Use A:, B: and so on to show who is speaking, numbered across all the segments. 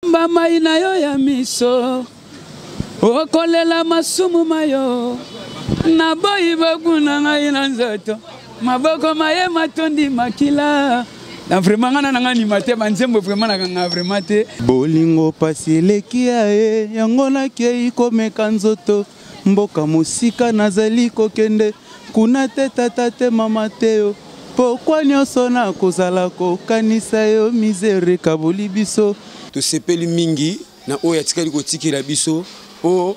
A: Mai na yo ya miso okolela masumu mayo na boyi bakuna ngai na nzoto maboko maye matondi makila na vraiment ngana na ngani mate banzembo vraiment na nganga vraiment te bolingo pasi leki aye yango na kei komeka nzoto mboka musika nazali kokende kuna te tata te mama teo pourquoi nyonso na kozala kokanisa yo misere kabuli biso to sepeli mingi na oya tikali kotikela biso o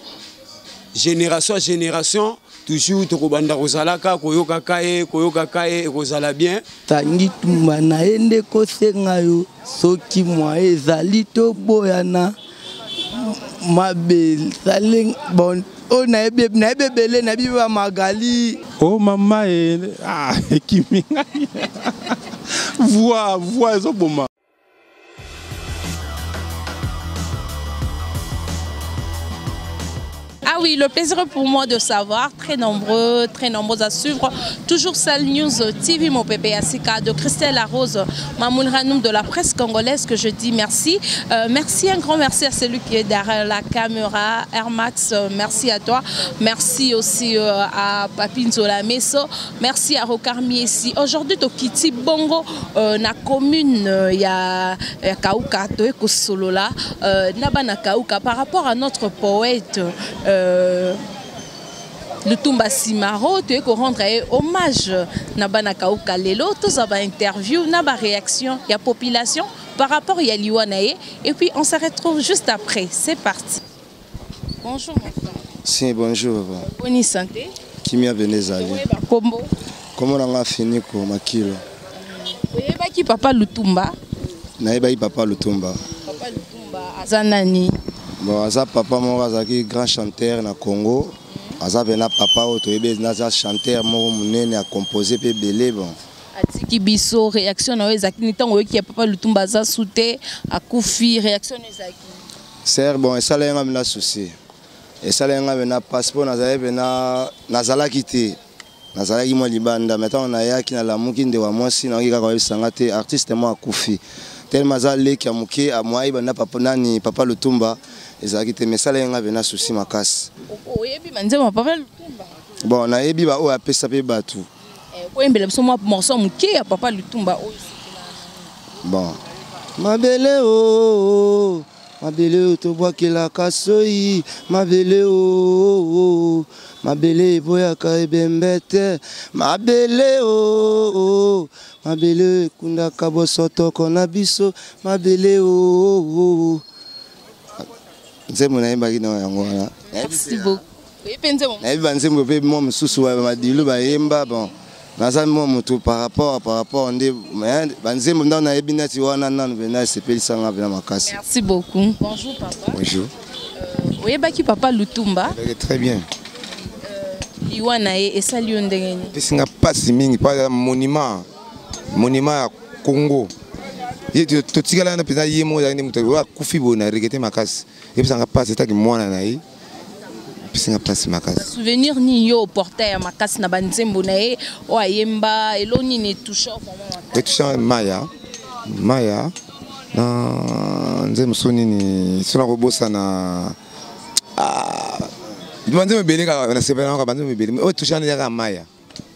A: génération à génération toujours to kobanda kozalaka koyoka kae ekozala bien
B: tangi tumba na ende kosenga yo soki mwa ezali to boyana mabe saleng bon o na ebebele na biba magali
A: oh mama ekiminga voix ezoboma.
C: Ah oui, le plaisir pour moi de savoir, très nombreux à suivre. Toujours Sal News TV, mon bébé Asika, de Christelle Arose, Mamoun Ranoum de la presse congolaise, que je dis merci. Merci, un grand merci à celui qui est derrière la caméra, Air Max, merci à toi. Merci aussi à Papine Zola Meso, merci à Rokarmi ici. Aujourd'hui, Tokiti Bongo, na commune, il y a Kauka, Toeko Solola, Nabana Kauka, par rapport à notre poète. Lutumba Simaro, tu es qu'on rendre hommage Nabana Kauka Lelo, tous avons interview, naba réaction, il y a population par rapport à Liwanae et puis on se retrouve juste après. C'est parti. Bonjour mon frère.
B: Si bonjour.
C: Bonne santé.
B: Kimia Venezali.
C: Combo.
B: Comment on a fini ko makilo?
C: Oye ba ki papa Lutumba.
B: Na eba papa Lutumba.
C: Papa Lutumba azanani.
B: Bon, aza papa moko azaki grand chanteur na Congo. Aza vena papa oto ebe na za chanteur moko munene a composer pe belé bon.
C: Atiki biso réaction na ezaki ni tango ki papa Lutumba za souté akufi réaction ezaki.
B: C'est bon, et ça là nga na souci. Et ça là nga na passeport na za vena nazala kité. Nazala ki mo libanda maintenant on a yaki na lamuki nde wa mwasi na ki ka ko bisanga te artiste mo akufi. Tellement za leki ya muke a moi bana papa nani papa Lutumba. Ezaki te mesala yenga vena souci makasi.
C: Oyebi manzema papa Lutumba.
B: Bon na yebi ba o apesa pe batu.
C: Ko embele biso mwa morceau muke ya papa Lutumba o.
B: Bon. Mabele o mabele to bwakela kasoi mabele o mabele boya ka ebembete mabele o mabele kunda kabosoto kona biso mabele o.
C: Merci beaucoup.
B: Par rapport
C: merci beaucoup. Bonjour papa.
B: Bonjour.
C: Oui, baki papa Lutumba.
B: Très bien.
C: Liwanae et salut ndengeni.
D: Pesinga pasi mingi pa monument ya Congo. Yetu totikala na pesa yemo ya mutu wa kufi bona regete makasi. Epesanga pasi taki mwana na yi. Pesinga pasi makasi.
C: Souvenir ni yo porter makasi na banzembo na ye o ayemba eloni ne toucha vraiment.
D: Et toucha Maya na nzembo soni ni sona kobosa na banzembo belinga na sepela na banzembo belinga. O toucha na Maya.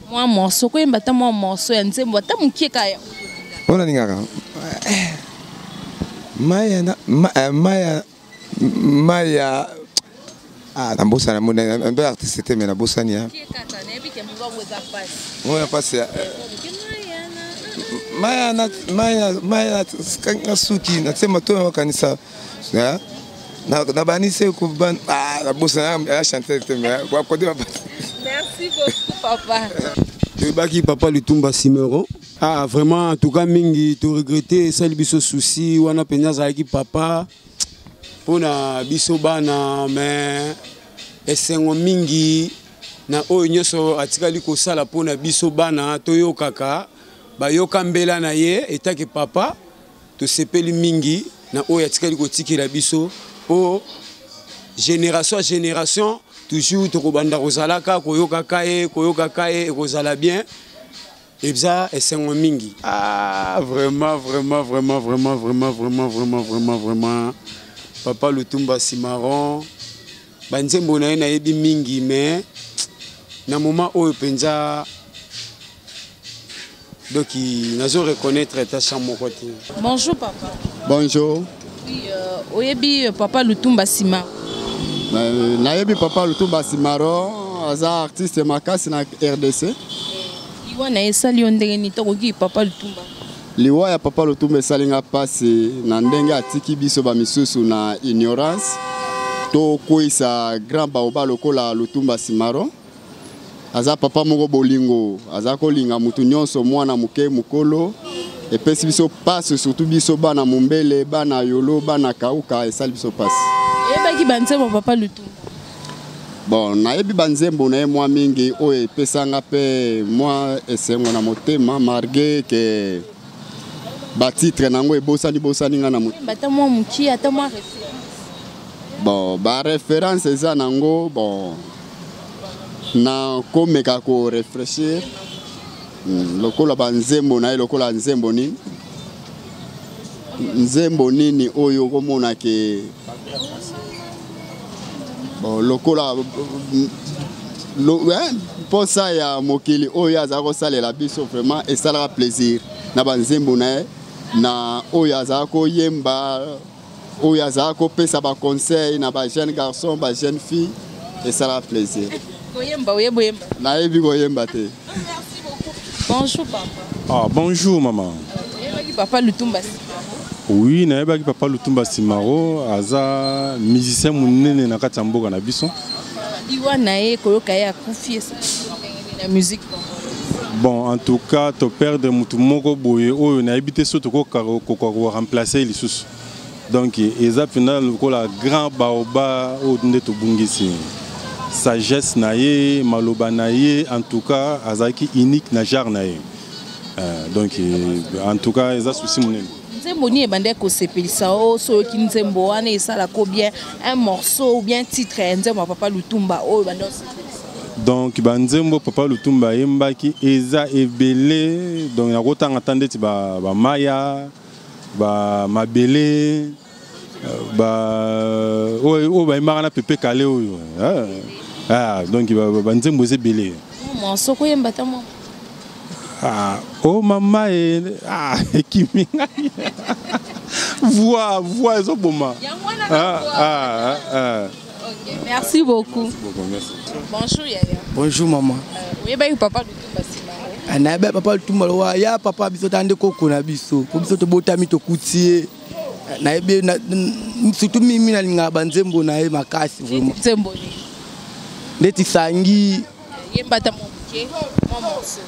C: Moi morceau ko yemba ta moi morceau ya nzembo ta mukieka ya.
D: Ona ningaka. Maya na bossa na mona un bel artiste c'était mais na bossa ni hein. On passe Maya kanga suki na sema to kanisa na banise ko ban la bossa na chanter mais quoi côté
C: merci beaucoup papa.
A: Baki papa Lutumba Simero. Ah vraiment en tout cas mingi to regretter sali biso souci wana penya zaki papa pona biso bana mais esengo mingi na oyo nyoso atikali ko sala pona biso bana toyokaka bayoka mbela na ye etake papa to sepeli mingi na oyo atikali ko tikela biso po génération à génération toujours to kobanda kozalaka koyoka kae ekozala bien. Et ça, c'est un mingi. Ah, vraiment. Papa Lutumba Cimarron banzembo na ye na yebi mingi mais na moment oyo penza donc nazo reconnaître ta chambre côté.
C: Bonjour papa.
E: Bonjour.
C: Oui, oyebi Papa Lutumba Cimarron.
E: Na yebi Papa Lutumba Cimarron aza artiste makasi na RDC.
C: Iwa na esali ondenge ni tokoki Papa Lutumba.
E: Liwa ya Papa Lutumba esalinga pasi na ndenge atiki biso ba misusu na ignorance. To kwisa grand baoba lokola Lutumba Cimarron. Aza papa moko bolingo, aza kolinga mutu nyonso mwana muke mukolo. Epesi biso passe surtout biso bana mumbele, bana yolo, bana kauka esali biso passe.
C: Yebaki banzembo Papa Lutumba.
E: Bon, na yebi banzembo na ye mwa mingi oyo epesanga pe mwa esengo na motema marge ke ba titre nango ebosani nga na motema.
C: Bata mwa muki ata mwa référence.
E: Bon, ba référence eza nango bon na komeka ko réfléchir. Lokola banzembo na ye lokola nzembo nini. Nzembo nini oyo komona ke bon lokola posa ya mokili oyo aza kosalela biso vraiment esalaka plaisir na banzembo na ye na oyo aza koyemba oyo aza kopesa ba conseil na ba jeune garçon ba jeune fille esalaka plaisir.
C: Koyemba oyeboyemba.
E: Na yebi koyemba te.
C: Merci beaucoup. Bonjour papa.
F: Ah bonjour maman.
C: Papa Lutumba Cimarron.
F: Oui, na yebaki Papa Lutumba Cimarron aza musicien munene na kati ya mboka na biso.
C: Iwa na ye koyoka ye akufi na musique.
F: Bon, en tout cas, to perdre mutu moko boye oyo na yebite so to ko remplacer lisusu. Donc eza final lokola grand baoba o nde to bungisi. Sagesse na ye, maloba na ye, en tout cas azaki unique na genre na ye. Donc en tout cas eza souci munene.
C: Nzembo ni ebande ko sepelisa o so ki nzembo wana esala ko bien un morceau ou bien titre nzembo Papa Lutumba o bande
F: donc banzembo Papa Lutumba yembaki eza ebele donc na kotanga tandeti ba maya ba mabele ba o ba imara na pepe kale oyo donc banzembo eza ebele
C: morceau ko yemba ta mo.
F: Ah, oh maman kimi voix eso boma.
C: Okay, merci beaucoup.
F: Merci.
C: Bonjour Yaya.
E: Bonjour maman.
C: Oui, bah Papa Lutumba Cimarron.
E: Na be Papa Lutumba wa ya papa biso tande koko na biso. Ko biso to botami to kutie. Na ebe na surtout mimi na linga banzembo na ye makasi vraiment.
C: Nzembo ni.
E: Ndeti sangi
C: Yemba ta mo ke mo morceau.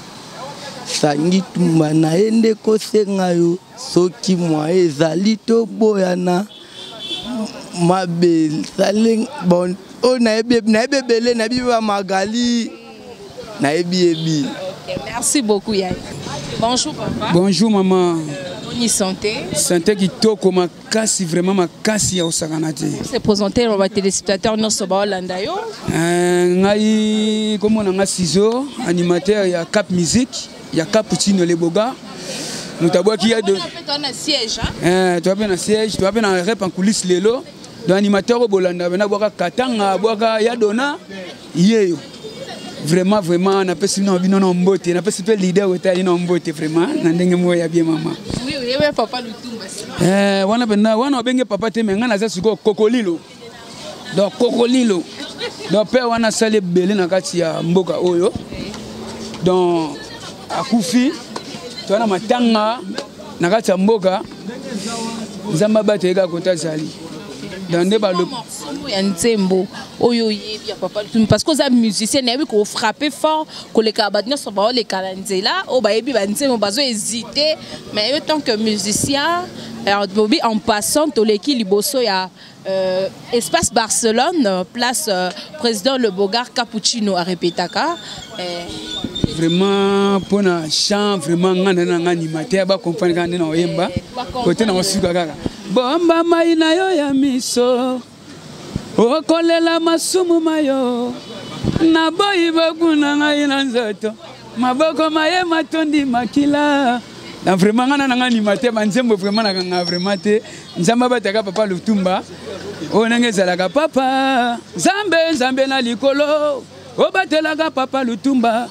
E: sangi tumba na ende kosenga yo soki mwa ezali to boyana mabe saleng bon o na ebe bele na biba magali na ebi.
C: Okay, merci beaucoup Yaya. Bonjour papa.
A: Bonjour maman.
C: Bonne santé.
A: Santé kitoko makasi vraiment makasi ya osakana te.
C: C'est présenté aux téléspectateurs non soba Hollanda yo.
A: Ngai comme on a ciseau animateur ya Cap Musique. Il y a Cappuccino les Boga. Nous t'avons qui y a de.
C: Tu as un siège.
A: Tu as un siège, tu as un rep en coulisses lélo. L'animateur au Bolanda, on a boire Katanga, boire Yadona. Yéyo. Vraiment, vraiment, on a pas si non non mbote, on a pas si peu leader au taille non mbote vraiment. N'andenge moi ya bien maman.
C: Oui, oui, Papa Lutumba.
A: On a bengue papa te menga na zasu kokolilo. Donc kokolilo. Donc père on a salé belé na kati ya mboka oyo. Donc akufi twana matanga na kati ya mboka nzamba bateka kota zali dande ba le
C: ya nzembo oyo yebi ya Papa Lutumba parce que za musicien na yebi ko frapper fort ko le kabadnya so ba le kalanzela o ba yebi ba nzembo bazo hésiter mais en tant que musicien en passant to leki liboso ya espace Barcelone place président Le Bogar Cappuccino a répétaka
A: vraiment pour un chant vraiment un animateur ba comprendre quand on yemba côté na osuka kaka bomba mai na yo ya miso okolela masumu mayo na boyi bakuna ngai na nzoto maboko maye matondi makila na vraiment ngana nanga ni mate banzembo vraiment na kanga vraiment te nzamba bataka papa Lutumba onenge zalaka papa Nzambe na likolo obatelaka papa Lutumba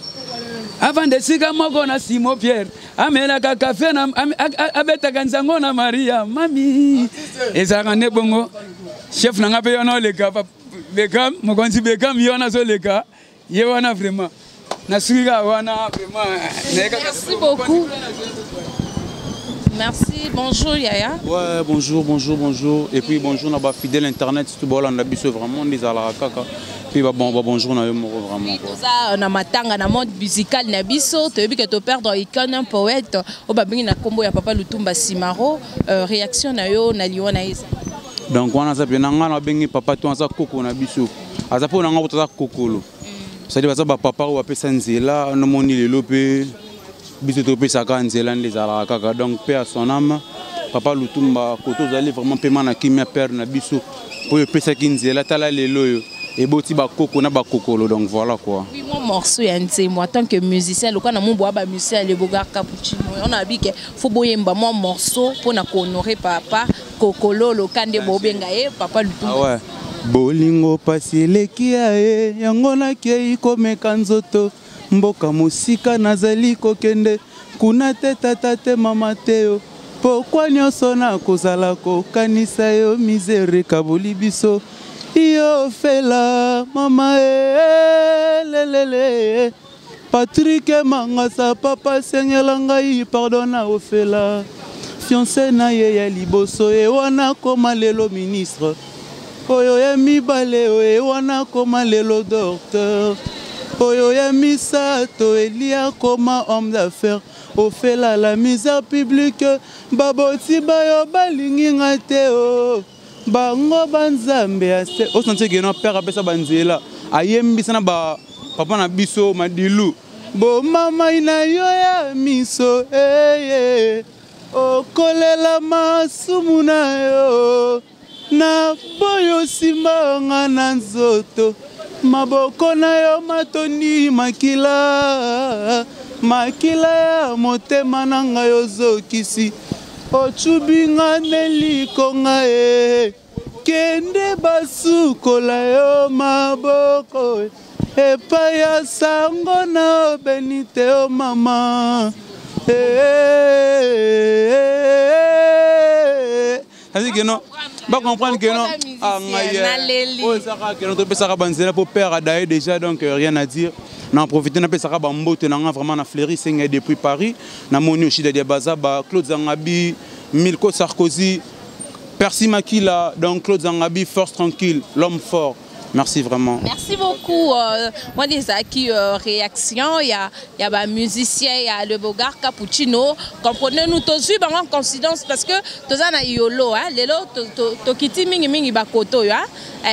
A: avant de sika moko na Simon Pierre amelaka café na abetaka nzango na Maria mami ezaka ne bongo chef nanga pe yona leka Beckham mokonzi Beckham yona so leka ye wana vraiment na sika wana vraiment
C: merci beaucoup. Merci, bonjour Yaya.
G: Ouais, bonjour. Et puis bonjour, on a fidèle internet, tout bon, on a biso vraiment des alakaka. Puis bonjour, on a vraiment.
C: Ça, on a matanga na mode musical na biso, tu veux que tu perds un poète, au babini na combo ya papa Lutumba Simaro, réaction na yo na liona isa.
G: Donc on a ça bien na bengi papa tu ça koko na biso. Aza po na nga bota kokolo. Ça dit ça papa ou apesa nzela, no moni le lopé. Biso topé ça quand nzela les alakaka. Donc paix à son âme. Papa Lutumba koto zali vraiment paiement na kimia père na biso. Pour pesa kinzela tala lelo. Et boti ba koko na ba kokolo, donc voilà quoi.
C: Oui, mon morceau y a moi en tant que musicien, le quand on boit ba musicien le bogar cappuccino, on a dit que faut boyemba mon morceau pour na honorer papa kokolo le quand de bobenga papa Lutumba.
G: Ah ouais. Bolingo pasi lekia yango na kei komeka nzoto mboka musika nazali kokende kuna teta tate mama teo pourquoi nyonso na kozala kokanisa yo misere kaboli biso yo fela mama lelele Patrick Mangasa papa sengela ngai pardonna ofela fiancé na ye ya liboso e wana koma lelo ministre oyo ya mibale e wana koma lelo docteur oyo ya misato elia koma homme d'affaires ofela la misère publique baboti bayo balingi ngate o bango banzambe ase o sentir que non père apesa banzela ayembisa na ba papa na biso madilu bo mama ina yo ya miso o kolela masumu na yo na boyo simanga na nzoto maboko na yo matoni makila ya motema na ngai ozokisi ochubinga nelikonga kende basukola yo maboko epai ya sango na obenite o mama c'est que non pas comprendre que non pour père d'ailleurs déjà donc rien à dire n'en profiter n'a pas ça bambote n'a vraiment na fleuri c'est depuis Paris na moni aussi de Bazaba Claude Zangabi Milko Sarkozy Percy Makila donc Claude Zangabi force tranquille l'homme fort. Merci vraiment. Merci beaucoup. Moi, des réactions, il y a des musiciens, il y a le bogar cappuccino. Comprenez-nous tous, en coïncidence parce que tous en a yolo, hein, les lots, tokiti mingi bakoto, hein,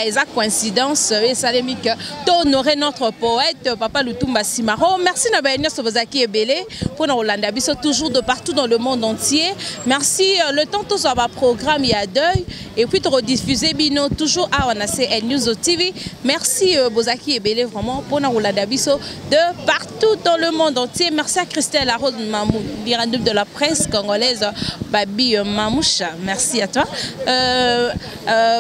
G: exact coïncidence. Et ça les mique. Honorer notre poète, papa Lutumba Simaro. Merci Nabaïnia Sobozaki et Belé pour nous Hollande Abisso toujours de partout dans le monde entier. Merci le temps tous à programme il y a deuil et puis de rediffuser bino toujours à ONAC News TV. Merci Bozaki et Belé vraiment pour nous Hollande Abisso de partout dans le monde entier. Merci à Christelle Larose Mamou, l'irandub de la presse congolaise, Babi Mamoucha. Merci à toi.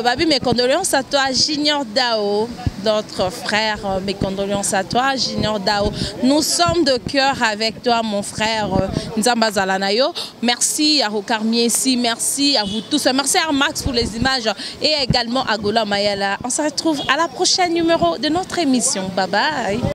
G: Babi, mes condoléances à toi, Junior Dao. Notre frère, mes condoléances à toi, Junior Dao. Nous sommes de cœur avec toi, mon frère Nzamba Zalanayo. Merci à Rokarmier ici, merci à vous tous. Merci à Max pour les images et également à Gola Mayala. On se retrouve à la prochaine numéro de notre émission. Bye bye.